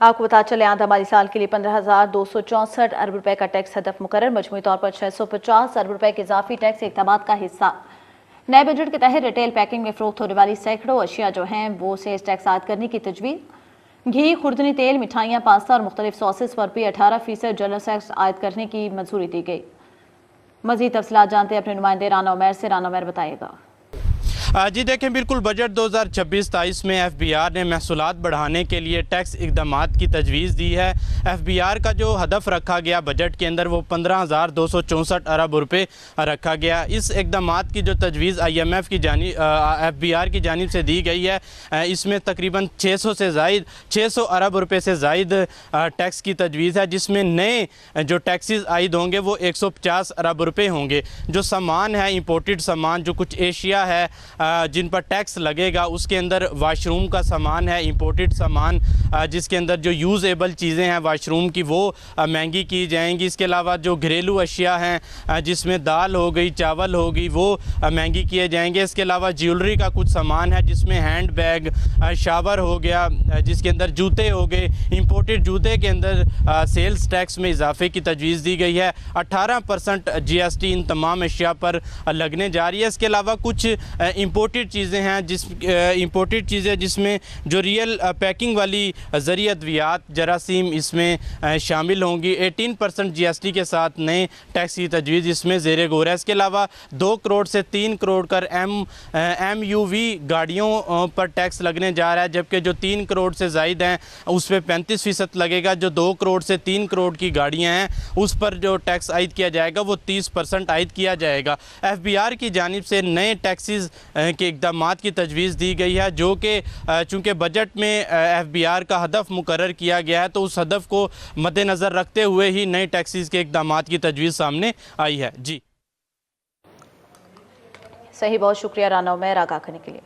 आपको बता चले आंधा माली साल के लिए 15,264 अरब रुपए का टैक्स हदफ मुकर्रर, मजमूई तौर पर 650 अरब रुपए के इजाफी टैक्स इक़दामात का हिस्सा। नए बजट के तहत रिटेल पैकिंग में फरोख्त होने वाली सैकड़ों अशिया जो हैं वो सेस टैक्स आयद करने की तजवीज़। घी, खुर्दनी तेल, मिठाइयाँ, पास्ता और मुख्तलिफ सॉसेस पर भी 18% जनरल टैक्स आयद करने की मंजूरी दी गई। मजीद तफसीलात जानते हैं अपने नुमाइंदे राना उमैर से। राना उमैर बताइएगा। जी देखें, बिल्कुल बजट 2026-23 में FBR ने महसूलात बढ़ाने के लिए टैक्स इक़दामात की तजवीज़ दी है। FBR का जो हदफ रखा गया बजट के अंदर वो 15,264 अरब रुपए रखा गया। इस इक़दामात की जो तजवीज़ IMF की FBR की जानिब से दी गई है, इसमें तकरीबन 600 अरब रुपए से ज़ायद टैक्स की तजवीज़ है, जिसमें नए जो टैक्सेस आयद होंगे वो 150 अरब रुपए होंगे। जो सामान है, इंपोर्टेड सामान, जो कुछ एशिया है जिन पर टैक्स लगेगा, उसके अंदर वाशरूम का सामान है, इंपोर्टेड सामान जिसके अंदर जो यूज़ेबल चीज़ें हैं वाशरूम की वो महंगी की जाएंगी। इसके अलावा जो घरेलू अशिया हैं जिसमें दाल हो गई, चावल हो गई, वो महंगी किए जाएंगे। इसके अलावा ज्वेलरी का कुछ सामान है जिसमें हैंड बैग, शावर हो गया, जिसके अंदर जूते हो गए। इंपोर्टेड जूते के अंदर सेल्स टैक्स में इजाफे की तजवीज़ दी गई है। 18% GST इन तमाम अशिया पर लगने जा रही है। इसके अलावा कुछ इंपोर्टेड चीज़ें हैं इंपोर्टेड चीज़ें जिसमें जो रियल पैकिंग वाली ज़रिया अद्वियात, जरासीम इसमें शामिल होंगी। 18% GST के साथ नए टैक्स की तजवीज़ इसमें ज़ेरे गौर है। इसके अलावा 2 करोड़ से 3 करोड़ कर MUV गाड़ियों पर टैक्स लगने जा रहा है, जबकि जो 3 करोड़ से ज़ायद हैं उस पर 35% लगेगा। जो 2 करोड़ से 3 करोड़ की गाड़ियाँ हैं उस पर जो टैक्स आयद किया जाएगा वो 30% आयद किया जाएगा। FBR की जानिब से नए टैक्सेस के इक़दामात की तजवीज़ दी गई है, जो कि चूँकि बजट में FBR का हदफ मुकर्रर किया गया है, तो उस हदफ को मद्देनज़र रखते हुए ही नए टैक्सेस के इक़दामात की तजवीज़ सामने आई है। जी सही, बहुत शुक्रिया राना उमैर आगाह करने के लिए।